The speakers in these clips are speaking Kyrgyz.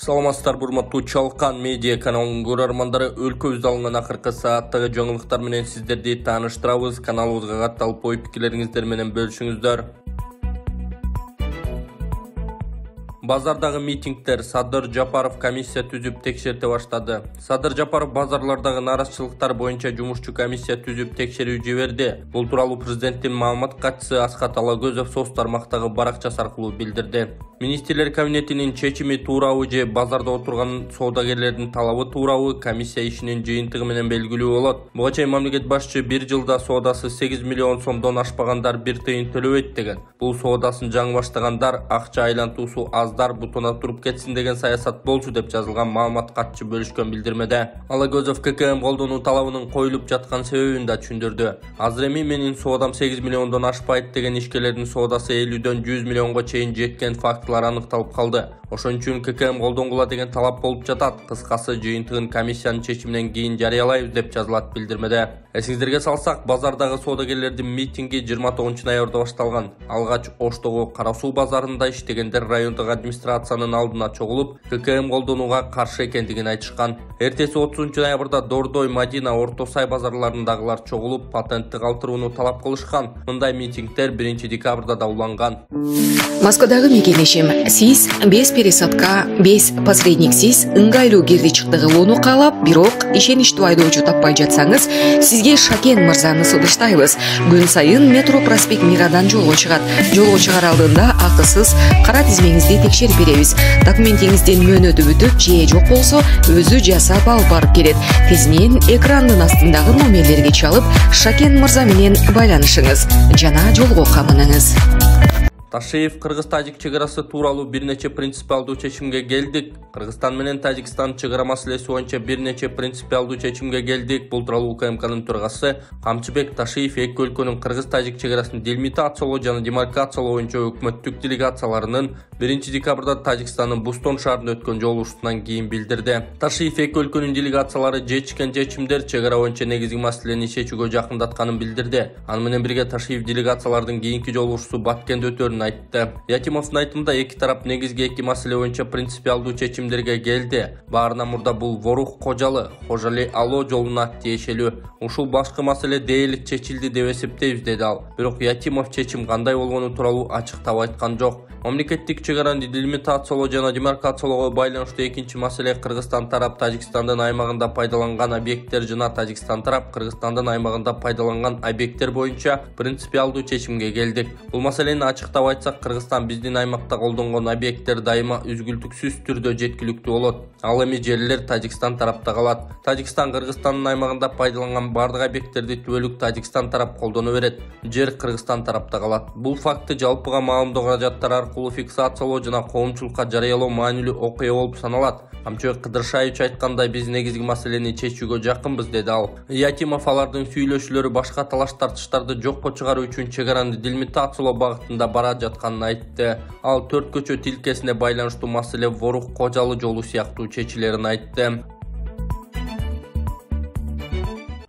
Саламатсыздар, урматтуу Чалкан медиа каналынын көрөрмандары, өлкөбүздө алынган акыркы сааттагы жаңылыктар менен сиздерди тааныштырабыз. Каналыбызга катталып, ой пикирлериңиздер менен бөлүшүңүздөр. Базардагы митингдер. Садыр Жапаров комиссия түзүп текшерте баштады. Садыр Жапаров базарлардагы наразычылыктар боюнча жумушчу комиссия түзүп текшерүү жиберди. Бул тууралуу президенттин маалымат катчысы Аскат Алагөзов соц тармактагы баракчасы аркылуу билдирди. Министрлер кабинетинин чечими туурабы же базарда отурган соодагерлердин талабы туурабы комиссия ишинин жыйынтыгы менен белгилүү болот. Буга чейин мамлекет башчы бир жылда соодасы 8 миллион сомдон ашпагандар 1 тыйын төлөбөйт деген. Бул соодасын жаңы баштагандар, акча айлантуусу аздар бутуна туруп кетсин деген саясат болчу деп жазылган маалымат катчы бөлүшкөн билдирмеде. Алагөзов ККМ колдонуу талабынын коюлуп жаткан себебин да түшүндүрдү. Азыр эми менин соодам 8 миллиондон ашпайт деген ишкерлердин соодасы 50дөн 100 миллионго чейин жеткен фактылар аныкталып калды. Ошон үчүн ККМ колдонгула деген талап болуп жатат. Кыскасы жыйынтыгын комиссиянын чечиминен кийин жарыялайбыз деп жазылат билдирмеде. Эсиңиздерге салсак, базардагы соодагерлердин митинги 29 ноябрда башталган. Алгач Оштогу Кара суу базарында иштегендер райондук администрациянын алдына чогулуп, ККМ колдонууга каршы экендигин айтышкан. Эртеси 30 ноябрда Дордой, Мадина, Орто Сай базарларындагылар чогулуп, патентти калтырууну талап кылышкан. Мындай митингдер 1 декабрда да уланган. Москвадагы мекенешим сиз без пересадка, без посредниксиз ыңгайлуу кирди чыктыгы лоону каалап, бирок ишеничтүү айдоочу таппай жатсаңыз, сизге Шакен мырзаны сунуштайбыз. Күн сайын метро проспект Мирадан жолго чыгат. Жолго чыгар алдында акысыз кара тизмеңизди текшерип беребиз. Документиңиздин мөөнөтү бүтүп же жок болсо, өзү жасап алып барып келет. Тезинен экрандын астындагы номерлерге чалып, Шакен мырза менен байланышыңыз жана жолго камыныңыз. Ташиев Кыргыз-Тажик чегарасы тууралуу бир нече принципиалдуу чечимге келдик. Кыргызстан менен Тажикстан чегара маселеси боюнча бир нече принципиалдуу чечимге келдик. Бул тууралуу УКМКнын төрагасы Камчыбек Ташиев эки өлкөнүн Кыргыз-Тажик чегарасын делимитациялоо жана демаркациялоо боюнча өкмөттүк делегацияларынын 1 декабрда Тажикстандын Бустон шаарында өткөн жолугушуусунан кийин билдирди. Ташиев эки өлкөнүн делегациялары жетишкен чечимдер чегара боюнча негизги маселени чечүүгө жакындатканын билдирди. Аны менен бирге Ташиев делегациялардын кийинки жолугушуусу Баткенде өтөрүн айтты. Якимовдун айтымында эки тарап негизги эки маселе боюнча принципиалдуу чечимдерге келди. Баарынан мурда бул Ворух Кожалы, Хожали Ало жолуна тиешелүү. Ушул башкы маселе дээрлик чечилди деп эсептейбиз, деди ал. Бирок Якимов чечим кандай болгону тууралуу ачыктап айткан жок. Мамлекеттик чегараны делимитациялоо жана демаркациялоого байланыштуу экинчи маселе Кыргызстан тарап Тажикстандын аймагында пайдаланган объекттер жана Тажикстан тарап Кыргызстандын аймагында пайдаланган объекттер боюнча принципиалдуу чечимге келдик. Бул маселени ачыктап айтсак, Кыргызстан биздин аймакта колдонгон объекттер дайыма үзгүлтүксүз түрдө жеткиликтүү болот. Ал эми жерлер Тажикстан тарапта калат. Тажикстан Кыргызстандын аймагында пайдаланган бардык объекттерди түбөлүк Тажикстан тарап колдоно берет. Жер Кыргызстан тарапта калат. Бул факты жалпыга маалымдоо каражаттары аркылуу фиксациялоо жана коомчулукка жарыялоо маанилүү окуя болуп саналат. Камчыбек Кыдыршаевич айткандай, биз негизги маселени чечүүгө жакынбыз, деди ал. Якимов алардын сүйлөшүүлөрү башка талаш тартыштарды жокко чыгаруу үчүн чегараны делимитациялоо багытында бара жатканын айтты. Ал төрт көчө тилкесине байланыштуу маселе Ворух Кожалы жолу сыяктуу чечилерин айтты.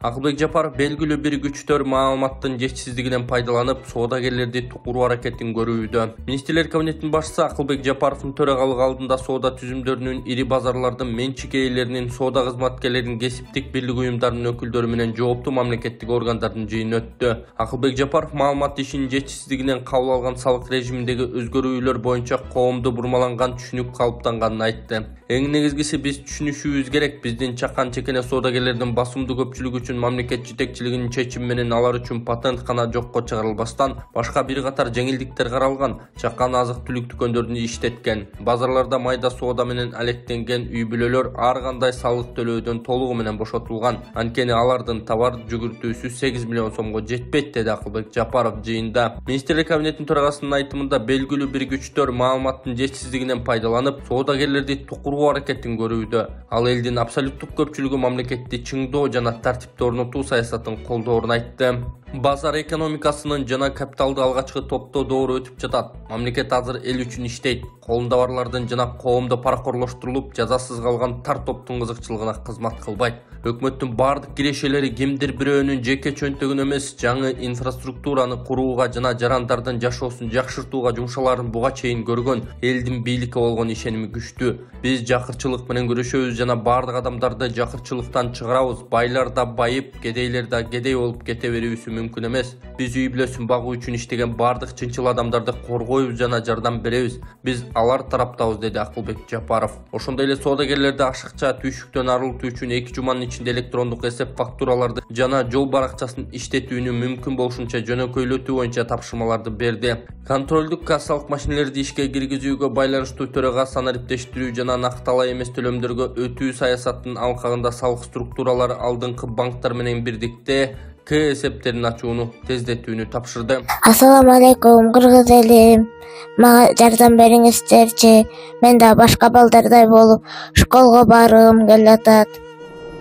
Акылбек Жапаров белгилүү бир күчтөр маалыматтын жетишсиздигинен пайдаланып, соодагерлерди тукуруу аракетин көрүүдө. Министрлер кабинетинин башчысы Акылбек Жапаровдун төрагалыгы алдында соода түзүмдөрүнүн ири базарлардын менчик ээлеринин, соода кызматкерлеринин, кесиптик бирлик уюмдарынын өкүлдөрү менен жооптуу мамлекеттик органдардын жыйыны өттү. Акылбек Жапаров маалымат ишинин жетишсиздигинен кабыл алган салык режиминдеги өзгөрүүлөр боюнча коомдо бурмаланган түшүнүк калыптанганын айтты. Эң негизгиси биз түшүнүшүбүз керек, биздин чакан чекене соодагерлердин басымдуу көпчүлүгү үчүн мамлекет жетекчилигинин чечими менен алар үчүн патент гана жокко чыгарылбастан башка бир катар жеңилдиктер каралган. Чакан азык-түлүк дүкөндөрүн иштеткен. Базарларда майда соода менен алектенген үй бүлөлөр ар кандай салык төлөөдөн толугу менен бошотулган. Анткени алардын товар жүгүртүүсү 8 миллион сомго жетпейт, деди Акылбек Жапаров жыйында. Министрлер кабинетинин төрагасынын айтымында белгилүү бир күчтөр маалыматтын жетишсиздигинен пайдаланып, соодагерлерди тукуруу аракетин көрүүдө. Ал элдин абсолюттук көпчүлүгү мамлекетти чыңдоо жана тартипти ишти орнотуу саясатын колдоорун айтты. Базар экономикасынын жана капиталды алгачкы топтоо доору өтүп жатат. Мамлекет азыр эл үчүн иштейт. Колунда барлардын жана коомдо паракорлоштурулуп, жазасыз калган тар топтун кызыкчылыгына кызмат кылбайт. Өкмөттүн бардык кирешелери кимдир бирөөнүн жеке чөнтөгүн эмес, жаңы инфраструктураны курууга жана жарандардын жашоосун жакшыртууга жумшаларын буга чейин көргөн. Элдин бийликке болгон ишеними күчтүү. Биз жакырчылык менен күрөшөбүз жана бардык адамдарды жакырчылыктан чыгарабыз. Байлар да байып, кедейлер да кедей болуп кете берүүсү мүмкүн эмес. Биз үй бүлөсүн багуу үчүн иштеген бардык чынчыл адамдарды коргойбуз жана жардам беребиз. Биз алар тараптабыз, деди Акылбек Жапаров. Ошондой эле соодагерлерди ашыкча түйшүктөн арылтуу үчүн 2 жуманын ичинде электрондук эсеп фактураларды жана жол баракчасын иштетүүнү мүмкүн болушунча жөнөкөйлөтүү боюнча тапшырмаларды берди. Контролдук кассалык машинелерди ишке киргизүүгө байланыштуу төрага санариптештирүү жана накталай эмес төлөмдөргө өтүү саясаттын алкагында салык структуралары алдыңкы банктар менен бирдикте эсептерин ачууну тездетүүнү тапшырды. Ассаламу алейкум, кыргыз элим. Мага жардам бериңиздерчи. Мен да башка балдардай болуп школго баргым келатат.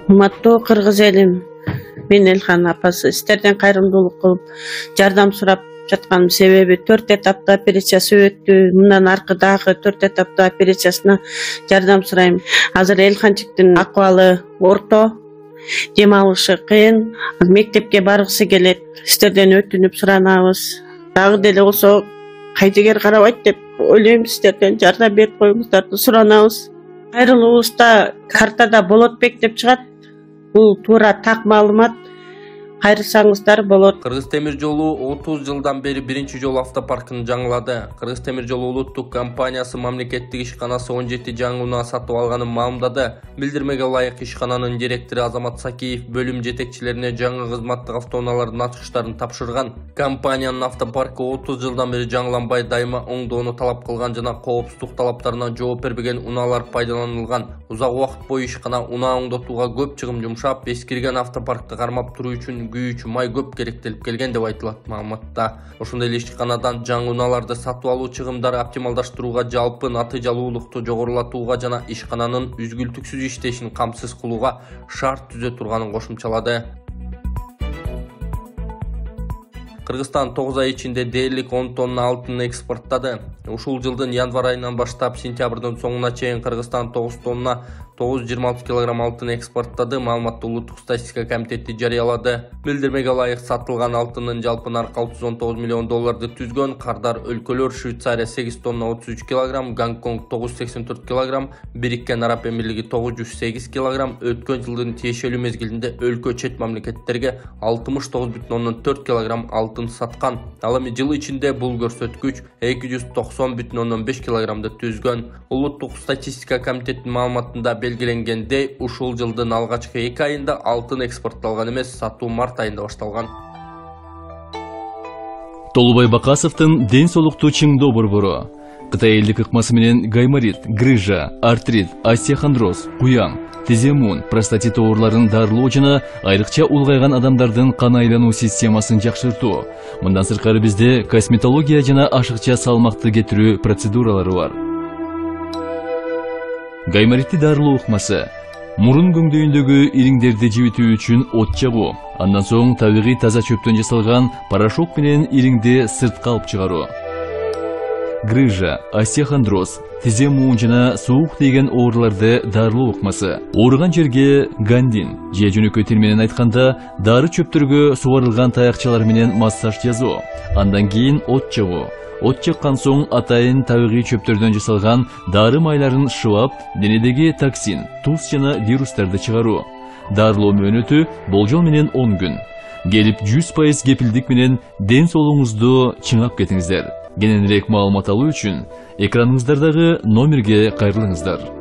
Урматтуу кыргыз элим, мен Элхан апасы сиздерден кайрымдуулук кылып жардам сурап жатканым себеби 4 этапта операциясы өттү. Мындан аркы дагы 4 этапта операциясына жардам сурайм. Азыр Элханчиктин акыбалы орто, дем алышы кыйын, мектепке баргысы келет. Сиздерден өтүнүп суранабыз. Дагы деле болсо кайдыгер карабайт деп ойлойм, сиздерден жардам берип коюңуздарды суранабыз. Кайрылуубузда картада Болотбек деп чыгат. Бул туура так маалымат. Кайрылсаңыздар болот. Кыргыз темир жолу 30 жылдан бери биринчи жол автопаркын жаңылады. Кыргыз темир жолу улуттук компаниясы мамлекеттик ишканасы 17 жаңы унаа сатып алганын маалымдады. Билдирмеге ылайык ишкананын директору Азамат Сакиев бөлүм жетекчилерине жаңы кызматтык автоунаалардын ачкычтарын тапшырган. Компаниянын автопаркы 30 жылдан бери жаңыланбай, дайыма оңдоону талап кылган жана коопсуздук талаптарына жооп бербеген унаалар пайдаланылган. Узак убакыт бою ишкана унаа оңдотууга көп чыгым жумшап, эскирген автопаркты кармап туруу үчүн күйүүчү май көп керектелип келген деп айтылат маалыматта. Ошондой эле ишканадан жаңы унааларды сатып алуу чыгымдары оптималдаштырууга, жалпы натыйжалуулукту жогорулатууга жана ишкананын үзгүлтүксүз иштешин камсыз кылууга шарт түзө турганын кошумчалады. Кыргызстан 9 ай ичинде дээрлик 10 тонна алтын экспорттады. Ушул жылдын январь айынан баштап сентябрдын соңуна чейин Кыргызстан 9 тонна 926 кг алтын экспорттады. Маалыматты улуттук статистика комитети жарыялады. Билдирмеге ылайык сатылган алтындын жалпы наркы 619 миллион долларды түзгөн. Кардар өлкөлөр: Швейцария 8 тонна 33 кг, Гонконг 984 кг, Бириккен Араб Эмирлиги 908 кг. Өткөн жылдын тиешелүү мезгилинде өлкө чет мамлекеттерге 69,4 кг алтын саткан. Ал эми жыл ичинде бул көрсөткүч 290,5 кг түзгөн. Улуттук статистика комитетинин маалыматында белгиленгендей, ушул жылдын алгачкы 2 айында алтын экспортталган эмес, сатуу март айында башталган. Толубай Бакасовдун ден соолукту чыңдоо борбору Кытай элдик ыкмасы менен гайморит, грыжа, артрит, остеохондроз, куяң, тиземун, простатит ооруларын дарылоо жана айрыкча улгайган адамдардын кан айлануу системасын жакшыртуу. Мындан сырткары бизде косметология жана ашыкча салмакты кетирүү процедуралары бар. Гайморитти дарылоо ыкмасы мурун көңдөйүндөгү ириңдерди жибитүү үчүн от жагуу, андан соң табигый таза чөптөн жасалган порошок менен ириңди сыртка алып чыгаруу. Грыжа, остеохондроз, тизе муун жана суук тийген ооруларды дарылоо ыкмасы. Ооруган жерге гандин, же жөнөкөй тил менен айтканда дары чөптөргө сугарылган таякчалар менен массаж жасоо. Андан кийин от жагуу. От жаккан соң атайын табигый чөптөрдөн жасалган дары майларын шылап, денедеги токсин, туз жана вирустарды чыгаруу. Дарылоо мөөнөтү болжол менен 10 күн. Келип 100% кепилдик менен ден соолугуңузду чыңап кетиңиздер. Кененирээк маалымат алуу үчүн экраныңыздардагы номерге кайрылыңыздар.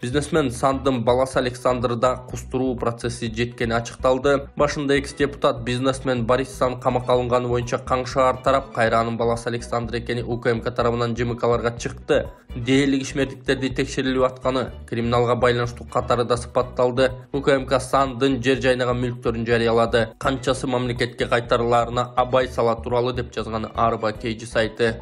Бизнесмен Сандын баласы Александрда кустуруу процесси жеткени ачыкталды. Башында экс-депутат бизнесмен Борис Сан камакка алынганы боюнча Каң шаар тарап кайра анын баласы Александр экени УКМК тарабынан ЖМКларга чыкты. Дээрлик ишмердиктерди текшерилип атканы криминалга байланыштуу катары да сыпатталды. УКМК Сандын жер жайнаган мүлктөрүн жарыялады. Канчасы мамлекетке кайтарылаарына абай сала туралы деп жазганы Арба Кейжи сайты.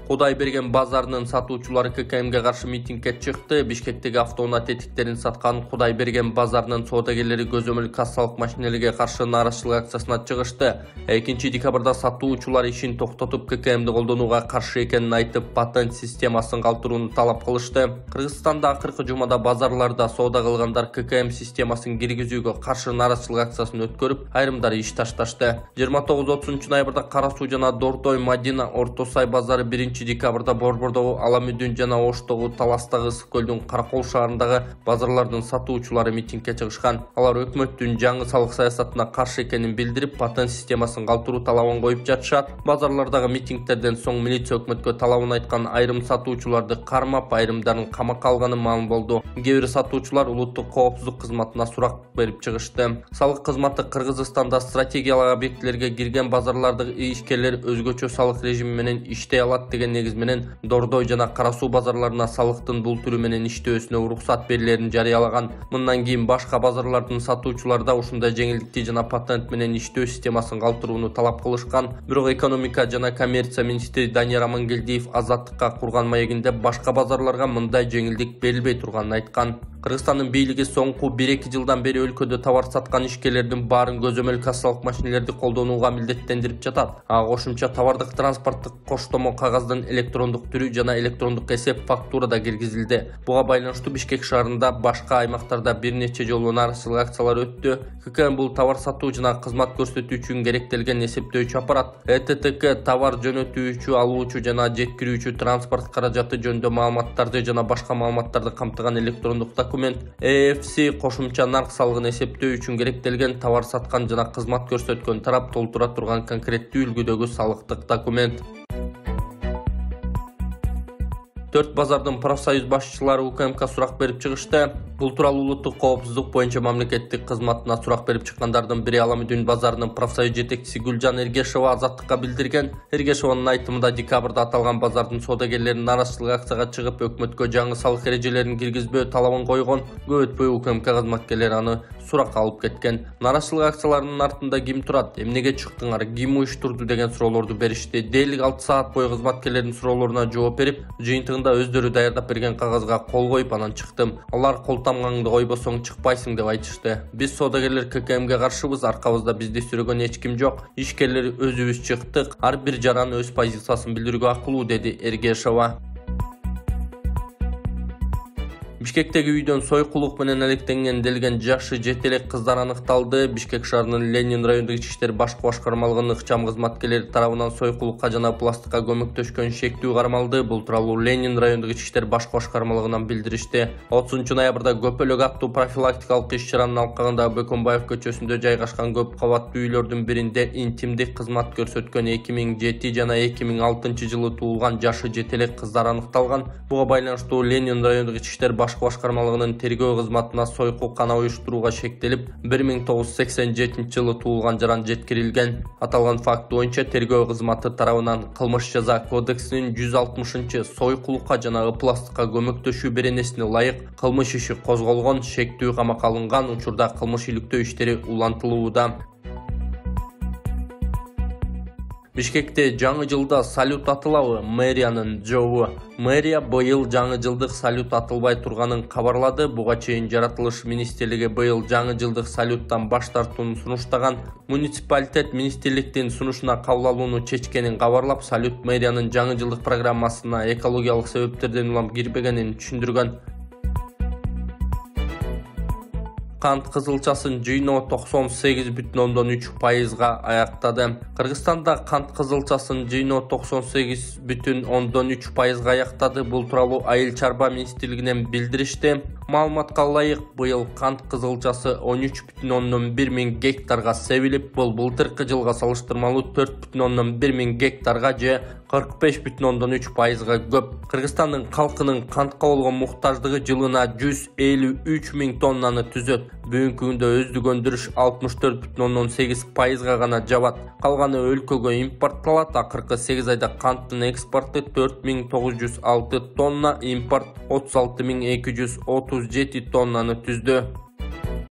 Кудайберген базарынын сатуучулары ККМге каршы митингге чыкты. Бишкектеги автоунаа тетиктерин саткан Кудайберген базарынын соодагерлери көзөмөл кассалык машинелерге каршы нааразычылык акциясына чыгышты. 2 декабрда сатуучулар ишин токтотуп ККМди колдонууга каршы экенин айтып, патент системасын калтырууну талап кылышты. Кыргызстанда акыркы жумада базарларда соода кылгандар ККМ системасын киргизүүгө каршы нааразычылык акциясын өткөрүп, айрымдары иш ташташты. 29-30 ноябрда Кара Суу жана Дордой, Мадина, Орто Сай базары 1 декабрда Борбордогу, Аламүдүн жана Оштогу, Таластагы, Ысык көлдүн Каракол шаарындагы базарлардын сатуучулары митингге чыгышкан. Алар өкмөттүн жаңы салык саясатына каршы экенин билдирип, патент системасын калтыруу талабын коюп жатышат. Базарлардагы митингтерден соң милиция өкмөткө талабын айткан айрым сатуучуларды кармап, айрымдарын камакка алганы маалым болду. Кээ бир сатуучулар улуттук коопсуздук кызматына сурак берип чыгышты. Салык кызматы Кыргызстанда стратегиялык объектилерге кирген базарлардагы ишкерлер өзгөчө салык режими менен иштей алат деген негиз менен Дордой жана Кара Суу базарларына салыктын бул түрү менен иштөөсүнө уруксат берилерин жарыялаган. Мындан кийин башка базарлардын сатуучулары да ушундай жеңилдикти жана патент менен иштөө системасын калтырууну талап кылышкан. Бирок экономика жана коммерция министри Данияр Амангелдиев Азаттыкка курган маегинде башка базарларга мындай жеңилдик берилбей турганын айткан. Кыргызстандын бийлиги соңку 1-2 жылдан бери өлкөдө товар саткан ишкерлердин баарын көзөмөл кассалык машинелерди колдонууга милдеттендирип жатат. Кошумча товардык транспорттук коштомо кагаздын электрондук түрү жана электрондук эсеп фактура да киргизилди. Буга байланыштуу Бишкек шаарында башка аймактарда бир нече жолу нааразычылык акциялары өттү. ККМ бул товар сатуу жана кызмат көрсөтүү үчүн керектелген эсептөөчү аппарат. ЭТТК товар жөнөтүүчү, алуучу жана жеткирүүчү транспорт каражаты жөнүндө маалыматтарды жана башка маалыматтарды камтыган электрондук документ. EFC кошумча нарк салыгын эсептөө үчүн керектелген товар саткан жана кызмат көрсөткөн тарап толтура турган конкреттүү үлгүдөгү салыктык документ. 4 базардын профсоюз башчылары УКМК сурак берип чыгышты. Бул тууралуу улуттук коопсуздук боюнча мамлекеттик кызматына сурак берип чыккандардын бири Аламүдүн базарынын профсоюз жетекчиси Гүлжан Эргешова Азаттыкка билдирген. Эргешованын айтымында декабрда аталган базардын соодагерлери нааразычылык акцияга чыгып, өкмөткө жаңы салык эрежелерин киргизбөө талабын койгон. Көп өтпөй УКМК кызматкерлери аны суракка алып кеткен. Нааразычылык акцияларынын артында ким турат, эмнеге чыктыңар, ким уюштурду деген суроолорду беришти. Дээрлик 6 саат бою кызматкерлердин суроолоруна жооп берип, жыйынтыгында өздөрү даярдап берген кагазга кол коюп анан чыктым. Алар колтамгаңды койбосоң чыкпайсың деп айтышты. Биз соодагерлер ККМге каршыбыз, аркабызда бизди сүрөгөн эч ким жок. Ишкерлер өзүбүз чыктык. Ар бир жаран өз позициясын билдирүүгө акылуу, деди Эргешова. Бишкектеги үйдөн сойкулук менен алектенген делген жашы жетелек кыздар аныкталды. Бишкек шаарынын Ленин райондук ички иштер башкы башкармалыгынын ыкчам кызматкерлери тарабынан сойкулукка жана пластикка көмөктөшкөн шектүү кармалды. Бул тууралуу Ленин райондук ички иштер башкы башкармалыгынан билдиришти. 30 ноябрда көпөлөк аттуу профилактикалык иш-чаранын алкагында Бөкөнбаев көчөсүндө жайгашкан көп кабаттуу үйлөрдүн биринде интимдик кызмат көрсөткөн 2007 жана 2006 жылы туулган жашы жетелек кыздар аныкталган. Буга байланыштуу Ленин райондук ички иштер башкы башкармалыгынын тергөө кызматына сойкул кана уюштурууга шектелип, 1987 жылы туулган жаран жеткирилген. Аталган факт боюнча тергөө кызматы тарабынан кылмыш жаза кодексинин 160-чы сойкулукка жана пластикка көмөктөшүү беренесине ылайык кылмыш иши козголгон, шектүү камакка алынган учурда кылмыш иликтөө иштери улантылууда. Бишкекте жаңы жылда салют атылабы? Мэриянын жообу. Мэрия быйыл жаңы жылдык салют атылбай турганын кабарлады. Буга чейин жаратылыш министрлиги быйыл жаңы жылдык салюттан баш тартууну сунуштаган. Муниципалитет министрликтин сунушуна кабыл алууну чечкенин кабарлап, салют мэриянын жаңы жылдык программасына экологиялык себептерден улам кирбегенин түшүндүргөн. Кант кызылчасын жыйноо 98,3%га аяктады. Кыргызстанда кант кызылчасын жыйноо 98,3%га аяктады. Бул тууралуу Айыл чарба министрлигинен билдиришти. Маалыматка ылайык, быйыл кант кызылчасы 13,1 миң гектарга себилип, бул былтыркы жылга салыштырмалуу 4,1 миң гектарга же 45,3%га көп. Кыргызстандын калкынын кантка болгон муктаждыгы жылына 153 миң тоннаны түзөт. Бүгүнкү күндө өздүк өндүрүш 64,8%га гана жабат. Калганы өлкөгө импортталат. Акыркы 8 айда канттын экспорту 4,906 тонна, импорт 36,237 тоннаны түздү.